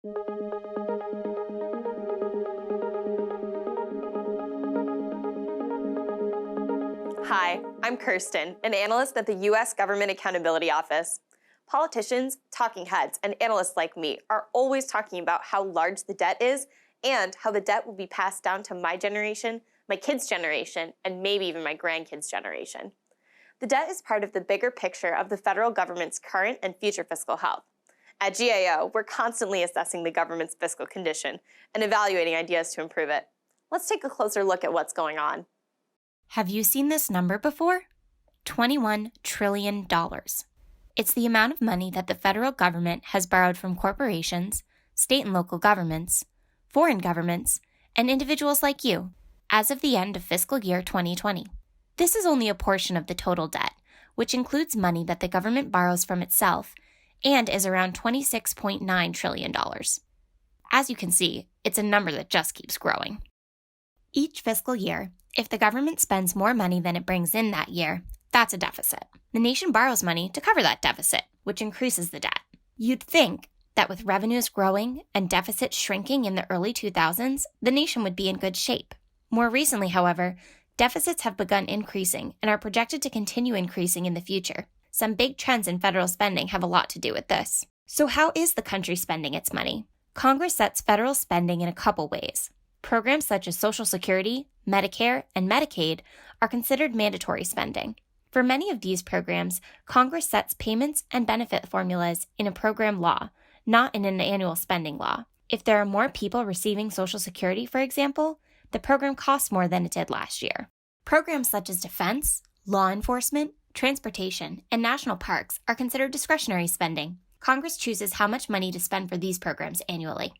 Hi, I'm Kirsten, an analyst at the U.S. Government Accountability Office. Politicians, talking heads, and analysts like me are always talking about how large the debt is and how the debt will be passed down to my generation, my kids' generation, and maybe even my grandkids' generation. The debt is part of the bigger picture of the federal government's current and future fiscal health. At GAO, we're constantly assessing the government's fiscal condition and evaluating ideas to improve it. Let's take a closer look at what's going on. Have you seen this number before? $21 trillion. It's the amount of money that the federal government has borrowed from corporations, state and local governments, foreign governments, and individuals like you as of the end of fiscal year 2020. This is only a portion of the total debt, which includes money that the government borrows from itself and is around $26.9 trillion. As you can see, it's a number that just keeps growing. Each fiscal year, if the government spends more money than it brings in that year, that's a deficit. The nation borrows money to cover that deficit, which increases the debt. You'd think that with revenues growing and deficits shrinking in the early 2000s, the nation would be in good shape. More recently, however, deficits have begun increasing and are projected to continue increasing in the future. Some big trends in federal spending have a lot to do with this. So how is the country spending its money? Congress sets federal spending in a couple ways. Programs such as Social Security, Medicare, and Medicaid are considered mandatory spending. For many of these programs, Congress sets payments and benefit formulas in a program law, not in an annual spending law. If there are more people receiving Social Security, for example, the program costs more than it did last year. Programs such as defense, law enforcement, transportation, and national parks are considered discretionary spending. Congress chooses how much money to spend for these programs annually.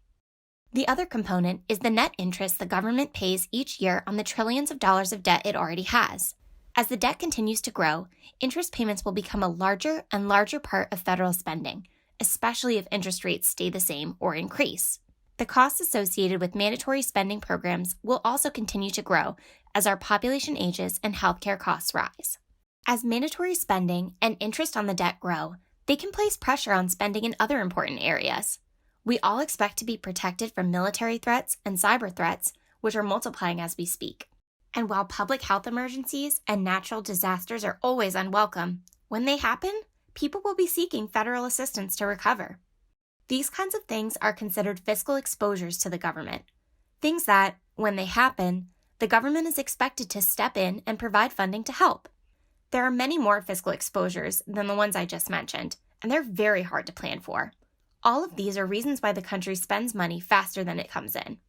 The other component is the net interest the government pays each year on the trillions of dollars of debt it already has. As the debt continues to grow, interest payments will become a larger and larger part of federal spending, especially if interest rates stay the same or increase. The costs associated with mandatory spending programs will also continue to grow as our population ages and healthcare costs rise. As mandatory spending and interest on the debt grow, they can place pressure on spending in other important areas. We all expect to be protected from military threats and cyber threats, which are multiplying as we speak. And while public health emergencies and natural disasters are always unwelcome, when they happen, people will be seeking federal assistance to recover. These kinds of things are considered fiscal exposures to the government. Things that, when they happen, the government is expected to step in and provide funding to help. There are many more fiscal exposures than the ones I just mentioned, and they're very hard to plan for. All of these are reasons why the country spends money faster than it comes in.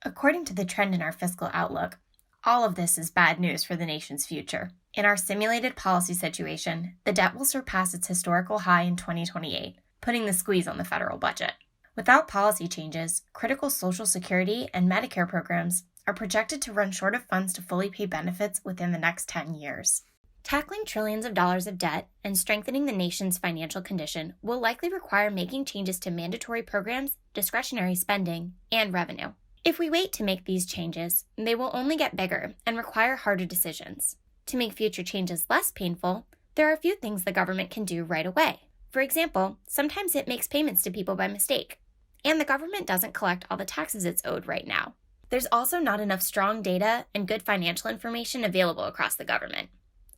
According to the trend in our fiscal outlook, all of this is bad news for the nation's future. In our simulated policy situation, the debt will surpass its historical high in 2028, putting the squeeze on the federal budget. Without policy changes, critical Social Security and Medicare programs are projected to run short of funds to fully pay benefits within the next 10 years. Tackling trillions of dollars of debt and strengthening the nation's financial condition will likely require making changes to mandatory programs, discretionary spending, and revenue. If we wait to make these changes, they will only get bigger and require harder decisions. To make future changes less painful, there are a few things the government can do right away. For example, sometimes it makes payments to people by mistake, and the government doesn't collect all the taxes it's owed right now. There's also not enough strong data and good financial information available across the government.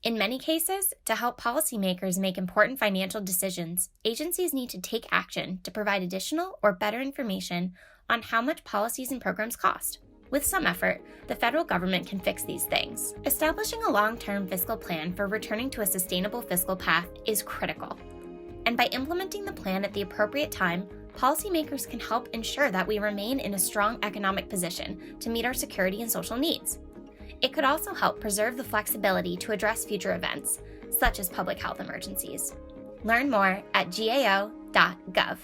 In many cases, to help policymakers make important financial decisions, agencies need to take action to provide additional or better information on how much policies and programs cost. With some effort, the federal government can fix these things. Establishing a long-term fiscal plan for returning to a sustainable fiscal path is critical. And by implementing the plan at the appropriate time, policymakers can help ensure that we remain in a strong economic position to meet our security and social needs. It could also help preserve the flexibility to address future events, such as public health emergencies. Learn more at gao.gov.